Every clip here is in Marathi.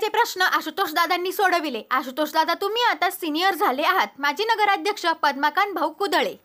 समाजाचे प्रश्न आशुतोष दादांनी सोडविले। आशुतोष दादा, तुम्ही आता सिनियर झाले आहात। माजी नगराध्यक्ष पद्माकांत भाऊ कुदळे,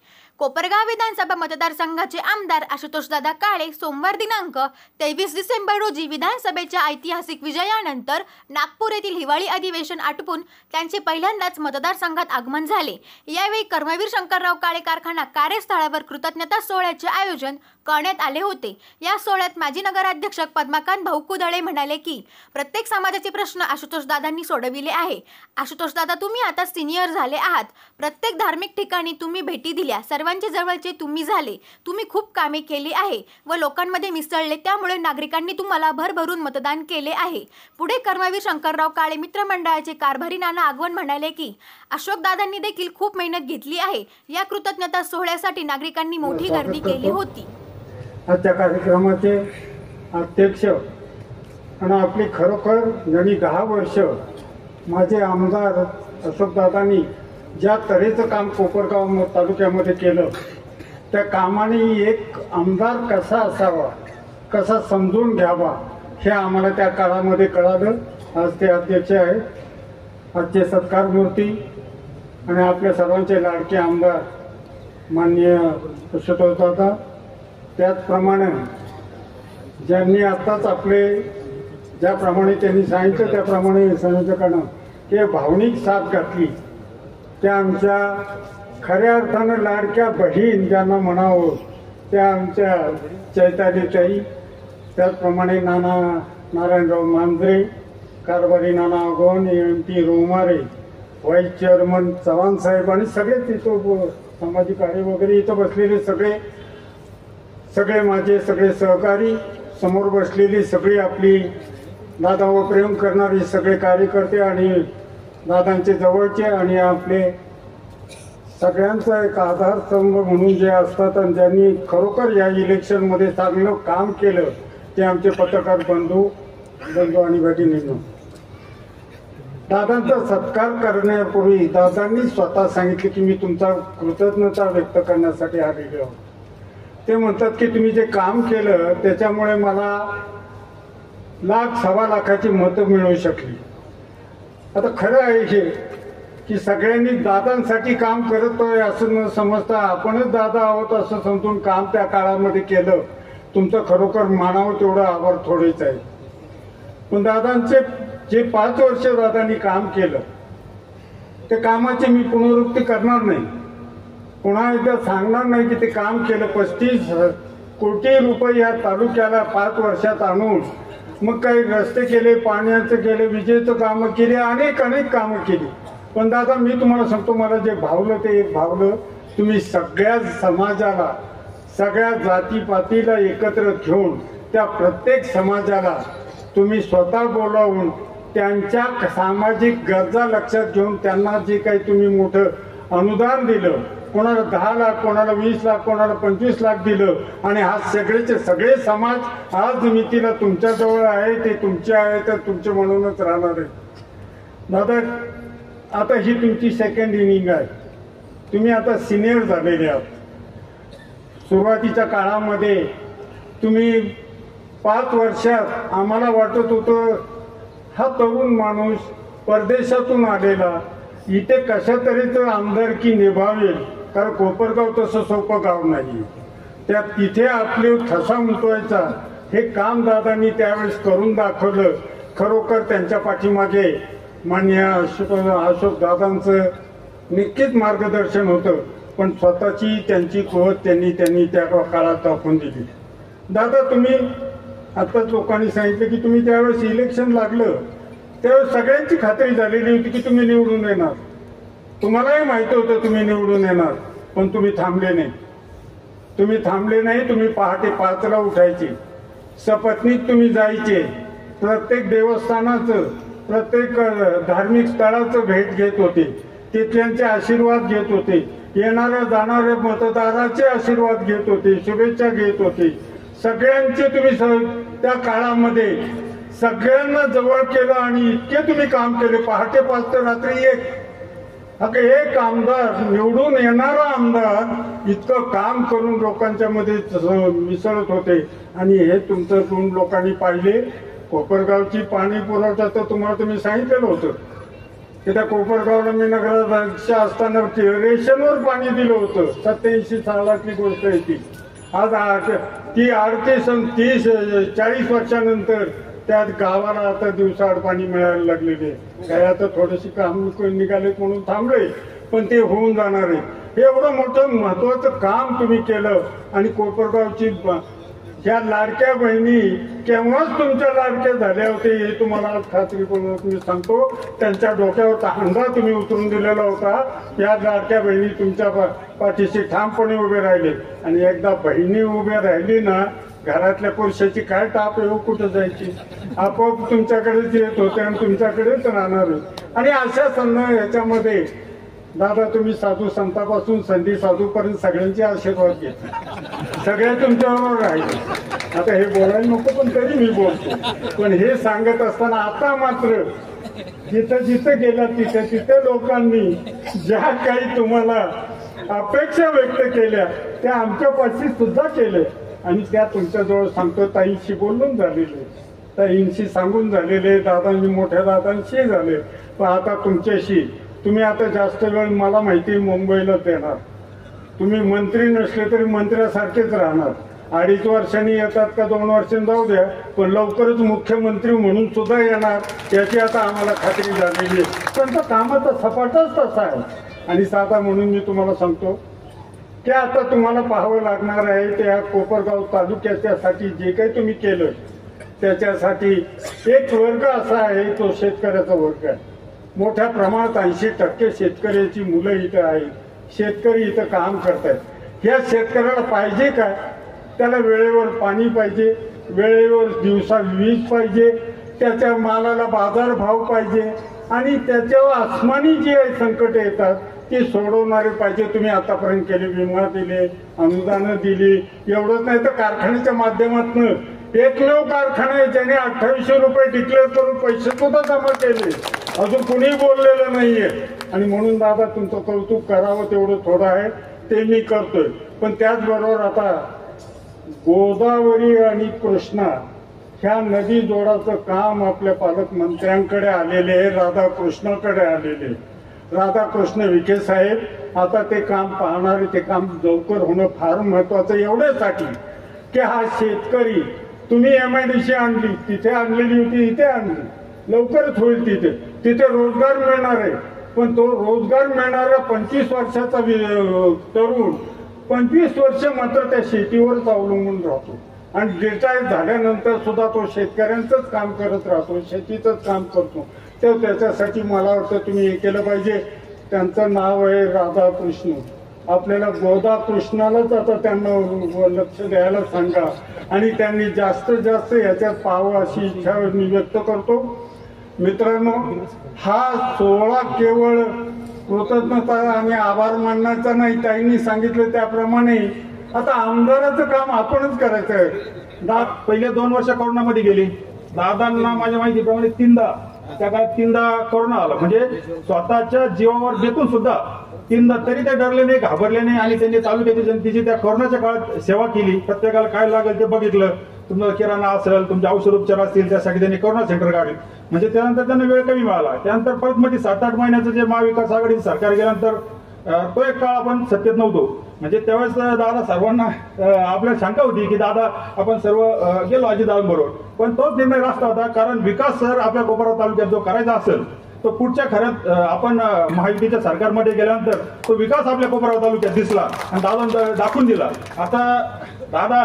कोपरगाव विधानसभा मतदारसंघाचे आमदार आशुतोष दादा काळे सोमवार दिनांक 23 डिसेंबर रोजी विधानसभेच्या ऐतिहासिक विजयानंतर नागपूर येथील हिवाळी अधिवेशन आटोपून त्यांचे पहिल्यांदाच मतदारसंघात आगमन झाले। यावेळी कर्मवीर शंकरराव काळे कारखाना कार्यस्थळावर कृतज्ञता सोहळ्याचे आयोजन करण्यात आले होते। या सोहळ्यात माजी नगराध्यक्ष पद्माकांत भाऊ कुदळे म्हणाले की प्रत्येक समाजाचे प्रश्न आशुतोष दादांनी सोडविले आहे। आशुतोष दादा, तुम्ही आता सिनियर झाले आहात। प्रत्येक धार्मिक ठिकाणी तुम्ही भेटी दिल्या, सर्वांचे जवळचे तुम्ही झाले। तुम्ही खूप कामे केली आहे व लोकांमध्ये मिसळले, त्यामुळे नागरिकांनी तुम्हाला भरभरून मतदान केले आहे। पुढे कर्मवीर शंकरराव काळे मित्रमंडळाचे कारभारी नाना आगवण म्हणाले की अशोक दादांनी देखील खूप मेहनत घेतली आहे। या कृतज्ञता सोहळ्यासाठी नागरिकांनी मोठी गर्दी केली होती। आजच्या कार्यक्रमाचे अध्यक्ष आणि आपली खरोखर गेली 10 वर्ष माझे आमदार अशोकदादांनी ज्या तऱ्हेचं काम कोपरगाव तालुक्यामध्ये केलं, त्या कामाने एक आमदार कसा असावा, कसा समजून घ्यावा, हे आम्हाला त्या काळामध्ये कळालं। आज ते अध्यक्ष आहेत, आजचे सत्कारमूर्ती आणि आपल्या सर्वांचे लाडके आमदार माननीय आशुतोषदादा। त्याचप्रमाणे ज्यांनी आत्ताच आपले ज्याप्रमाणे त्यांनी सांगितलं त्याप्रमाणे संयोजकांना की भावनिक साथ घातली, त्या आमच्या खऱ्या अर्थानं लाडक्या बहीण ज्यांना म्हणावं, त्या आमच्या चैतालीताई, त्याचप्रमाणे Nana Narayanrao Manjare, Karbhari Nana Agwan, MP Romare, vice chairman Chavan Saheb आणि सगळे तिथं सामाजिक कार्य वगैरे इथं बसलेले सगळे माझे सगळे सहकारी, समोर बसलेली सगळी आपली दादावर प्रेम करणारे सगळे कार्यकर्ते आणि दादांचे जवळचे आणि आपले सगळ्यांचा एक आधारस्तंभ म्हणून जे असतात आणि ज्यांनी खरोखर या इलेक्शनमध्ये चांगलं काम केलं, ते आमचे पत्रकार बंधू आणि भगिनींनो। दादांचा सत्कार करण्यापूर्वी दादांनी स्वतः सांगितले की मी तुमचा कृतज्ञता व्यक्त करण्यासाठी आलेलो आहोत। ते म्हणतात की तुम्ही जे काम केलं त्याच्यामुळे मला 1,00,000 लाखाची मतं मिळू शकली। आता खरं आहे हे की सगळ्यांनी दादांसाठी काम करतोय असं न समजता आपणच दादा आहोत असं समजून काम त्या काळामध्ये केलं। तुमचं खरोखर मानावं तेवढं आभार थोडेच आहे। पण दादांचे जे 5 वर्ष दादांनी काम केलं, त्या कामाची मी पुनरुक्ती करणार नाही, पुन्हा एकदा सांगणार नाही की ते काम केलं। 35 कोटी रुपये या तालुक्याला 5 वर्षात आणून मग काही रस्ते केले, पाण्याचं केले, विजेचं कामं केली, अनेक कामं केली। पण दादा, मी तुम्हाला सांगतो, मला जे भावलं ते एक भावलं, तुम्ही सगळ्या समाजाला, सगळ्या जातीपातीला एकत्र घेऊन त्या प्रत्येक समाजाला तुम्ही स्वतः बोलावून त्यांच्या सामाजिक गरजा लक्षात घेऊन त्यांना जे काही तुम्ही मोठं अनुदान दिलं, कोणाला 10 लाख, कोणाला 20 लाख, कोणाला 25 लाख दिलं, आणि आज सगळेचे सगळे समाज आज निमित्तीला तुमच्याजवळ आहे, ते तुमचे आहे तर तुमचे म्हणूनच राहणार आहे। दादा, आता ही तुमची सेकंड इनिंग आहे, तुम्ही आता सिनियर झालेले आहात। सुरुवातीच्या काळामध्ये तुम्ही 5 वर्षात आम्हाला वाटत होतं हा तरुण माणूस परदेशातून आलेला इथे कशा तऱ्हेचं आमदारकी निभावेल, कारण कोपरगाव तसं सोपं गाव नाही, त्या तिथे आपले ठसा उमटवायचा हे काम दादांनी त्यावेळेस करून दाखवलं। खरोखर त्यांच्या पाठीमागे माननीय अशोक दादांचं नक्कीच मार्गदर्शन होतं, पण स्वतःची त्यांची कुवत त्यांनी त्या काळात दाखवून दिली। दादा, तुम्ही आता लोकांनी सांगितलं की तुम्ही त्यावेळेस इलेक्शन लागलं त्यावेळेस सगळ्यांची खात्री झालेली होती की तुम्ही निवडून येणार, तुम्हालाही माहिती होतं तुम्ही निवडून येणार, पण तुम्ही थांबले नाही। तुम्ही पहाटे 5ला उठायचे, सपत्नीक तुम्ही जायचे, प्रत्येक देवस्थानाचं, प्रत्येक धार्मिक स्थळाचं भेट घेत होते, तिथल्यांचे आशीर्वाद घेत होते, येणाऱ्या जाणाऱ्या मतदाराचे आशीर्वाद घेत होते, शुभेच्छा घेत होते, सगळ्यांचे तुम्ही त्या काळामध्ये सगळ्यांना जवळ केलं आणि इतके तुम्ही काम केले। पहाटे 5 ते रात्री 1 एक आमदार, निवडून येणारा आमदार इतकं काम करून लोकांच्या मध्ये मिसळत होते, आणि हे तुमचं गुण लोकांनी पाहिले कोपरगावची पाणी पुरवठा तर तुम्ही सांगितलेलं होतं की त्या कोपरगावला मी नगराध्यक्ष असताना रेशनवर पाणी दिलं होतं. 87 सालातली गोष्ट आहे ती. आज ती 40 वर्षानंतर त्या गावाला आता दिवसाआड पाणी मिळायला लागलेले. काय आता थोडेसे काम निघालेत म्हणून थांबले, पण ते होऊन जाणार आहे. हे एवढं मोठं महत्वाचं काम तुम्ही केलं. आणि कोपरगावची ह्या लाडक्या बहिणी केव्हाच तुमच्या लाडक्या झाल्या होते हे तुम्हाला आज खात्रीपूर्वक मी सांगतो. त्यांच्या डोक्यावर हांडा तुम्ही उतरून दिलेला होता. या लाडक्या बहिणी तुमच्या पाठीशी ठामपणे उभे राहिले. आणि एकदा बहिणी उभ्या राहिली ना, घरातल्या पुरुषाची काय टाप येऊ कुठं जायची, आपोआप तुमच्याकडेच येत होते आणि तुमच्याकडेच राहणार. आणि अशा याच्यामध्ये दादा तुम्ही साधू संतापासून संधी साधूपर्यंत सगळ्यांचे आशीर्वाद घेतले, सगळे तुमच्याबरोबर राहिले. आता हे बोलायला नको, पण तरी मी बोलतो. पण हे सांगत असताना आता मात्र जिथं जिथं गेला तिथे लोकांनी ज्या काही तुम्हाला अपेक्षा व्यक्त केल्या त्या आमच्यापाशी सुद्धा केले. आणि त्या तुमच्याजवळ सांगतो, ताईंशी बोलून झालेले, ताईंशी सांगून झालेले, दादांनी मोठ्या दादांशी झाले. पण आता तुमच्याशी तुम्ही आता जास्त वेळ मला माहिती मुंबईलाच येणार. तुम्ही मंत्री नसले तरी मंत्र्यासारखेच राहणार. 2.5 वर्षांनी येतात का 2 वर्षांनी जाऊ द्या, पण लवकरच मुख्यमंत्री म्हणून सुद्धा येणार याची आता आम्हाला खात्री झालेली आहे. त्यांचा कामाचा सपाटाच तसा आहे. आणि साधा म्हणून मी तुम्हाला सांगतो की आता तुम्हाला पाहावं लागणार आहे त्या कोपरगाव तालुक्याच्यासाठी जे काही तुम्ही केलं त्याच्यासाठी एक वर्ग असा आहे, तो शेतकऱ्याचा वर्ग आहे. मोठ्या प्रमाणात 80% शेतकऱ्याची मुलं इथं आहेत. शेतकरी इथं काम करतात. ह्या शेतकऱ्याला पाहिजे काय? त्याला वेळेवर पाणी पाहिजे, वेळेवर दिवसा वीज पाहिजे, त्याच्या मालाला बाजारभाव पाहिजे आणि त्याच्यावर आसमानी जी आहे संकट येतात ती सोडवणारे पाहिजे. तुम्ही आतापर्यंत केले, विमा दिले, अनुदानं दिली. एवढंच नाही तर कारखान्याच्या माध्यमातून एकमेव कारखाना आहे ज्याने 2800 रुपये डिक्लेअर करून पैसे सुद्धा जमा केले. अजून कुणी बोललेलं नाहीये. आणि म्हणून दादा तुमचं कौतुक करावं तेवढं थोडं आहे, ते मी करतोय. पण त्याचबरोबर आता गोदावरी आणि कृष्णा ह्या नदी जोडाचं काम आपल्या पालकमंत्र्यांकडे आलेले आहे, राधाकृष्णाकडे आलेले. राधाकृष्ण विखे साहेब आता ते काम पाहणारे, ते काम लवकर होणं फार महत्वाचं. एवढ्यासाठी की हा शेतकरी तुम्ही MIDC आणली, तिथे आणलेली होती, इथे आणली, लवकरच होईल. तिथे रोजगार मिळणार आहे. पण तो रोजगार मिळणारा 25 वर्षाचा तरुण 25 वर्ष मात्र त्या शेतीवरच अवलंबून राहतो. आणि रिटायर झाल्यानंतर सुद्धा तो शेतकऱ्यांचंच काम करत राहतो, शेतीचंच काम करतो. तर त्याच्यासाठी मला वाटतं तुम्ही हे केलं पाहिजे. त्यांचं नाव आहे राधाकृष्ण. आपल्याला गोदाकृष्णालाच आता त्यांना लक्ष द्यायला सांगा आणि त्यांनी जास्तीत जास्त याच्यात पाहावं अशी इच्छा मी व्यक्त करतो. मित्रांनो, हा सोहळा केवळ कृतज्ञता आणि आभार मानण्याचा नाही, ताईंनी सांगितलं त्याप्रमाणे आता आमदाराचं काम आपणच करायचं आहे. पहिले 2 वर्ष कोरोनामध्ये गेली. दादांना माझ्या माहितीप्रमाणे 3दा त्या काळात 3दा कोरोना आला. म्हणजे स्वतःच्या जीवावर बेतून सुद्धा 3दा तरी ते डरले नाही, घाबरले नाही. आणि त्यांनी तालुक्याच्या जनतेची त्या कोरोनाच्या काळात सेवा केली. प्रत्येकाला काय लागेल ते बघितलं. तुमचा किराणा असेल, तुमचे औषधोपचार असतील, त्यासाठी त्यांनी कोरोना सेंटर काढले. म्हणजे त्यानंतर त्यांना वेळ कमी मिळाला. त्यानंतर परत मध्ये 7-8 महिन्याचं जे महाविकास आघाडी सरकार गेल्यानंतर तो एक काळ आपण सत्तेत नव्हतो. म्हणजे त्यावेळेस दादा सर्वांना आपल्याला शंका होती की दादा आपण सर्व गेलो अजितदादांबरोबर. पण तोच निर्णय रास्त होता, कारण विकास जर आपल्या कोपरगाव तालुक्यात जो करायचा असेल तो पुढच्या खऱ्यात आपण महायुतीच्या सरकारमध्ये गेल्यानंतर तो विकास आपल्या कोपरगाव तालुक्यात दिसला आणि दादा दाखवून दिला. आता दादा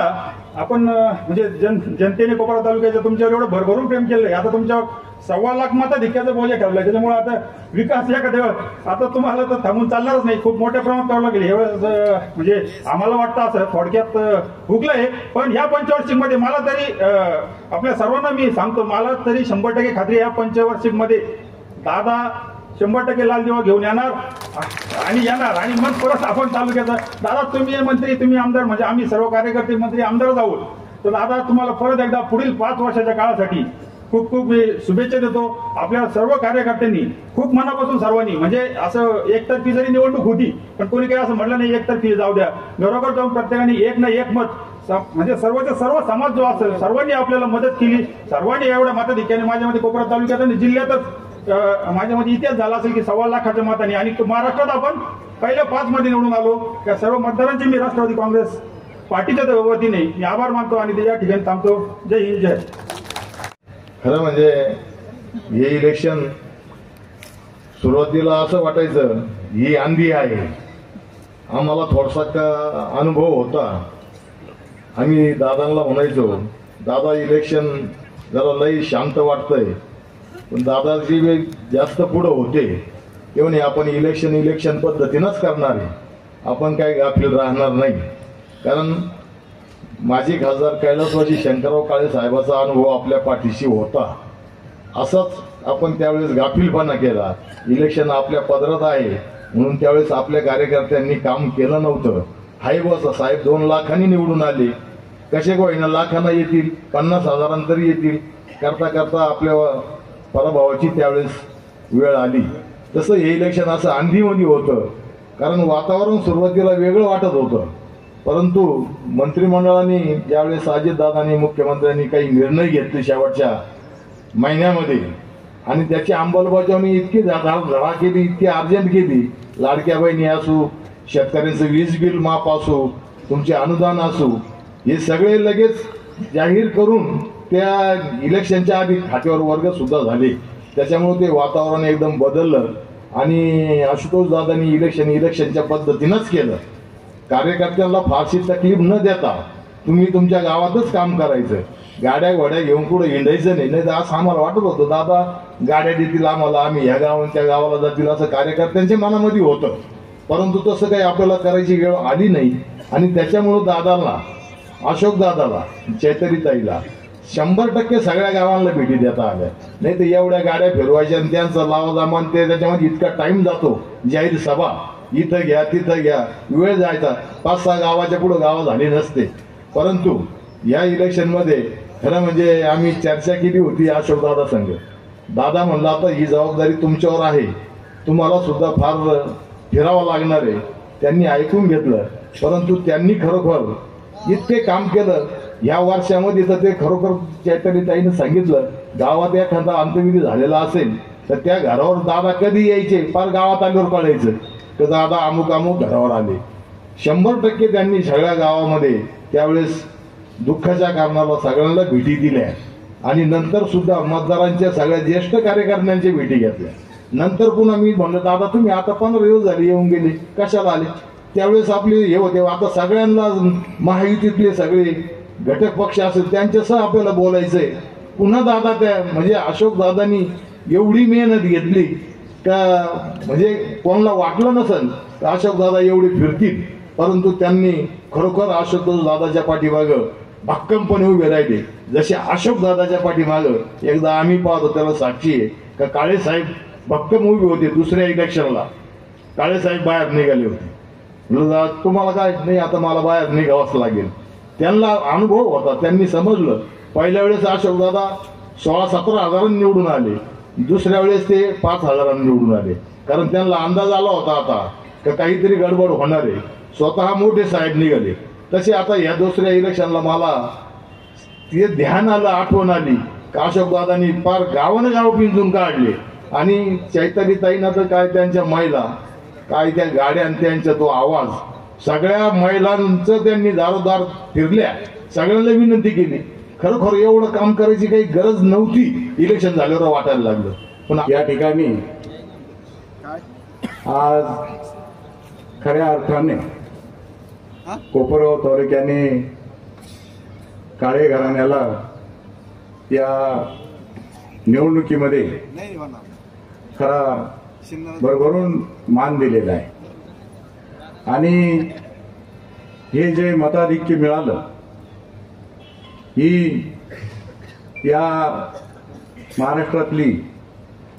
आपण म्हणजे जनतेने कोपरगाव तालुक्याच्या तुमच्यावर एवढं भरभरून प्रेम केलंय. आता तुमच्यावर 1.25 लाख मताधिक्याचं बोजा ठेवलाय. त्याच्यामुळे आता विकास या कधी आता तुम्हाला तर थांबून चालणारच नाही, खूप मोठ्या प्रमाणात करावं लागेल. हे म्हणजे आम्हाला वाटतं असं थोडक्यात हुकलंय. पण ह्या पंचवार्षिक मध्ये मला तरी आपल्या सर्वांना मी सांगतो, मला तरी 100% खात्री या पंचवार्षिक मध्ये दादा 100% लाल दिवा घेऊन येणार आणि मग परत आपण तालुक्याचा दादा तुम्ही मंत्री, तुम्ही आमदार, म्हणजे आम्ही सर्व कार्यकर्ते मंत्री आमदारच आहोत. तर दादा तुम्हाला परत एकदा पुढील 5 वर्षाच्या काळासाठी खूप खूप शुभेच्छा देतो. आपल्या सर्व कार्यकर्त्यांनी खूप मनापासून सर्वांनी, म्हणजे असं एकतर्फी जरी निवडणूक होती पण कोणी काही असं म्हटलं नाही एकतर्फी जाऊ द्या, घरोघर जाऊन प्रत्येकाने एक ना एक मत म्हणजे सर्वच्या सर्व समाज जो असेल सर्वांनी आपल्याला मदत केली, सर्वांनी एवढ्या मताधिक्याने माझ्या मते कोपरा तालुक्यात आणि जिल्ह्यातच माझ्या मते इतिहास झाला असेल की 1.25 लाखाच्या मताने, आणि महाराष्ट्रात आपण पहिल्या 5 मध्ये निवडून आलो. त्या सर्व मतदारांचे मी राष्ट्रवादी काँग्रेस पार्टीच्या वतीने मी आभार मानतो आणि या ठिकाणी थांबतो. जय हिंद, जय. खरं म्हणजे हे इलेक्शन सुरुवातीला असं वाटायचं ही आंधी आहे. आम्हाला थोडासा अनुभव होता. आम्ही दादांना म्हणायचो, दादा इलेक्शन जरा लई शांत वाटतंय, पण दादाजी जास्त पुढं होते तेव्हा आपण इलेक्शन पद्धतीनंच करणार आहे, आपण काही गाफील राहणार नाही. कारण माजी खासदार कैलासवासी शंकरराव काळे साहेबाचा अनुभव आपल्या पाठीशी होता. असाच आपण त्यावेळेस गाफीलपणा केला. इलेक्शन आपल्या पदरात आहे म्हणून त्यावेळेस आपल्या कार्यकर्त्यांनी काम केलं नव्हतं. हाय बस साहेब 2 लाखांनी निवडून आले, कसे होईना लाखांना येतील, 50,000 तरी येतील, करता करता आपल्या पराभवाची त्यावेळेस वेळ आली. तसं हे इलेक्शन असं आंधीमध्ये होतं. कारण वातावरण सुरुवातीला वेगळं वाटत होतं, परंतु मंत्रिमंडळाने ज्यावेळेस अजितदादांनी मुख्यमंत्र्यांनी काही निर्णय घेतले शेवटच्या महिन्यामध्ये आणि त्याची अंमलबजावणी इतकी धडा केली, इतकी अर्जंट केली, लाडक्या बहिणी असू, शेतकऱ्यांचं वीज बिल माफ असू, तुमचे अनुदान असू, हे सगळे लगेच जाहीर करून त्या इलेक्शनच्या आधी खात्यावर वर्ग सुद्धा झाले. त्याच्यामुळे ते वातावरण एकदम बदललं आणि आशुतोष दादांनी इलेक्शनच्या पद्धतीनंच केलं. कार्यकर्त्यांना फारशी तकलीफ न देता तुम्ही तुमच्या गावातच काम करायचं, गाड्या घोड्या घेऊन कुठं हिंडायचं नाही. नाही तर असं आम्हाला वाटत होतं दादा गाड्या देतील आम्हाला, आम्ही ह्या गावांच्या गावाला जातील, असं कार्यकर्त्यांच्या मनामध्ये होतं. परंतु तसं काही आपल्याला करायची वेळ आली नाही आणि त्याच्यामुळं दादाला, अशोक दादाला, चैतरीताईला 100% सगळ्या गावांना भेटी देता आल्या. नाही तर एवढ्या गाड्या फिरवायच्या आणि त्यांचा लावाजामान ते त्याच्यामध्ये इतका टाइम जातो. जाहीर सभा इथं घ्या तिथं घ्या, वेळ जायचा, 5-6 गावाच्या पुढे गावं झाली नसते. परंतु या इलेक्शनमध्ये खरं म्हणजे आम्ही चर्चा केली होती अशोकदादा संघ. दादा म्हणला आता ही जबाबदारी तुमच्यावर आहे, तुम्हाला सुद्धा फार फिरावं लागणार आहे. त्यांनी ऐकून घेतलं, परंतु त्यांनी खरोखर इतके काम केलं या वर्षामध्ये. तर ते खरोखर चैतन्यताईनं सांगितलं, गावात एखादा अंत्यविधी झालेला असेल तर त्या घरावर दादा कधी यायचे, फार गावात आल्यावर कळायचं तर दादा अमुक अमुक घरावर आले. 100% त्यांनी सगळ्या गावामध्ये त्यावेळेस दुःखाच्या कारणाला सगळ्यांना भेटी दिल्या आणि नंतर सुद्धा मतदारांच्या सगळ्या ज्येष्ठ कार्यकर्त्यांच्या भेटी घेतल्या. नंतर पुन्हा मी म्हणलं दादा तुम्ही आता 15 दिवस झाले येऊन गेले, कशाला आले? त्यावेळेस आपले हे होते, आता सगळ्यांना महायुतीतले सगळे घटक पक्ष असेल त्यांच्यासह आपल्याला बोलायचंय. पुन्हा दादा त्या म्हणजे अशोक दादांनी एवढी मेहनत घेतली का म्हणजे कोणाला वाटलं नसेल तर अशोक दादा एवढे फिरतील, परंतु त्यांनी खरोखर अशोक दादाच्या पाठीमागं भक्कमपणे उभे राहिले. जसे अशोक दादाच्या पाठीमागं एकदा आम्ही पाहतो त्याला साक्षी आहे का काळे साहेब भक्कम उभे होते. दुसऱ्या इलेक्शनला काळे साहेब बाहेर निघाले होते. तुम्हाला काय नाही, आता मला बाहेर निघावंच लागेल. त्यांना अनुभव होता, त्यांनी समजलं. पहिल्या वेळेस अशोक दादा 16-17 हजारांनी निवडून आले, दुसऱ्या वेळेस ते 5 हजारांनी निवडून आले. कारण त्यांना अंदाज आला होता आता का काहीतरी गडबड होणार आहे. स्वतः मोठे साहेब निघाले. तसे आता या दुसऱ्या इलेक्शनला मला ते ध्यान आलं, आठवण आली का अशोक दादांनी फार गावानं गाव पिंजून काढले आणि चैतन्यताईंना तर काय त्यांच्या महिला काय त्या गाड्या आणि त्यांचा तो आवाज, सगळ्या महिलांचं त्यांनी दारोदार फिरल्या, सगळ्यांना विनंती केली. खरोखर एवढं काम करायची काही गरज नव्हती, इलेक्शन झाल्यावर वाटायला लागलं. पण या ठिकाणी आज खऱ्या अर्थाने कोपरगाव तालुक्याने काळे घराण्याला या निवडणुकीमध्ये खरा भरभरून मान दिलेला आहे. आणि हे जे मताधिक्य मिळालं ही या महाराष्ट्रातली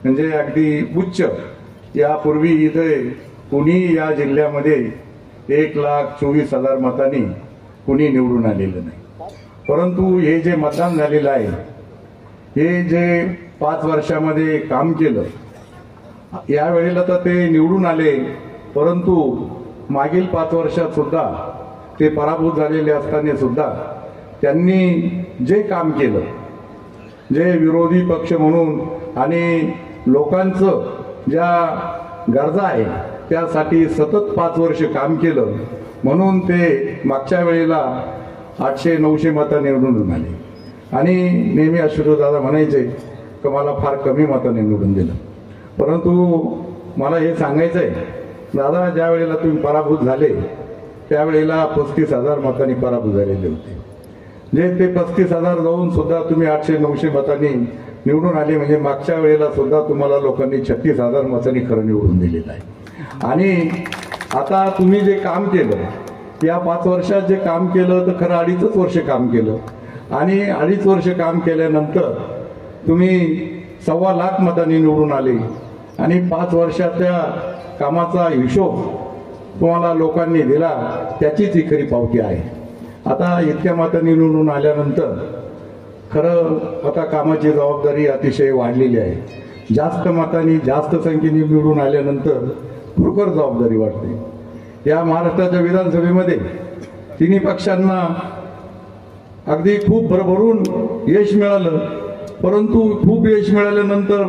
म्हणजे अगदी उच्च, यापूर्वी इथे कुणी या जिल्ह्यामध्ये 1,24,000 मतांनी कुणी निवडून आलेलं नाही. परंतु हे जे मतदान झालेलं आहे, हे जे 5 वर्षामध्ये काम केलं, यावेळेला तर ते निवडून आले, परंतु मागील 5 वर्षात सुद्धा ते पराभूत झालेले असताना सुद्धा त्यांनी जे काम केलं, जे विरोधी पक्ष म्हणून आणि लोकांचं ज्या गरजा आहे त्यासाठी सतत 5 वर्ष काम केलं, म्हणून ते मागच्या वेळेला 800-900 मतांनी निवडून आले. आणि नेहमी आशुतोष दादा म्हणायचे की मला फार कमी मतांनी निवडून दिलं. परंतु मला हे सांगायचं आहे, दादा ज्या वेळेला तुम्ही पराभूत झाले त्यावेळेला 35,000 मतांनी पराभूत झालेले होते. जे ते 35,000 जाऊन सुद्धा तुम्ही 800-900 मतांनी निवडून आले, म्हणजे मागच्या वेळेला सुद्धा तुम्हाला लोकांनी 36,000 मतांनी खरं निवडून दिलेलं आहे. आणि आता तुम्ही जे काम केलं, या 5 वर्षात जे काम केलं तर खरं 2.5 वर्ष काम केलं. आणि 2.5 वर्ष काम केल्यानंतर तुम्ही 1.25 लाख मतांनी निवडून आले. आणि 5 वर्षाच्या कामाचा हिशोब तुम्हाला लोकांनी दिला, त्याचीच ही खरी पावती आहे. आता इतक्या मतांनी निवडून आल्यानंतर खरं आता कामाची जबाबदारी अतिशय वाढलेली आहे. जास्त मतांनी जास्त संख्येने निवडून आल्यानंतर भरपूर जबाबदारी वाढते. या महाराष्ट्राच्या विधानसभेमध्ये तिन्ही पक्षांना अगदी खूप भरभरून यश मिळालं, परंतु खूप यश मिळाल्यानंतर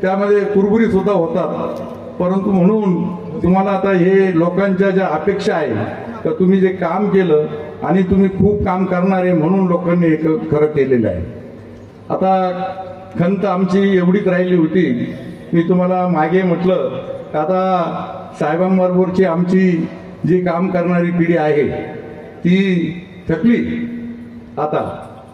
त्यामध्ये कुरबुरी सुद्धा होतात. परंतु म्हणून तुम्हाला आता हे लोकांच्या ज्या अपेक्षा आहे तर तुम्ही जे काम केलं आणि तुम्ही खूप काम करणार आहे म्हणून लोकांनी हे खरं केलेलं आहे. आता खंत आमची एवढीच राहिली होती, मी तुम्हाला मागे म्हटलं आता साहेबांबरोबरची आमची जी काम करणारी पिढी आहे ती थकली. आता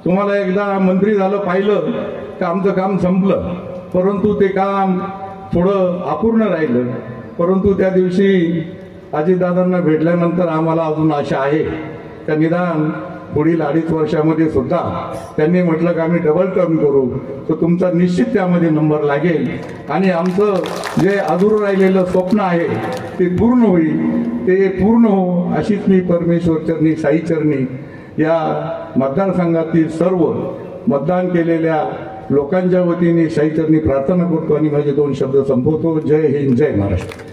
तुम्हाला एकदा मंत्री झालं पाहिलं का आमचं काम संपलं, परंतु ते काम थोडं अपूर्ण राहिलं. परंतु त्या दिवशी अजितदादांना भेटल्यानंतर आम्हाला अजून आशा आहे का निदान पुढील 2.5 वर्षामध्ये सुद्धा त्यांनी म्हटलं की आम्ही डबल टर्न करू, तर तुमचा निश्चित त्यामध्ये नंबर लागेल आणि आमचं जे अधुरं राहिलेलं स्वप्न आहे ते पूर्ण होईल. ते पूर्ण हो अशीच मी परमेश्वरचरणी साईचरणी या मतदारसंघातील सर्व मतदान केलेल्या लोकांच्या वतीने साईचरणी प्रार्थना करतो आणि माझे 2 शब्द संपवतो. जय हिंद, जय महाराष्ट्र.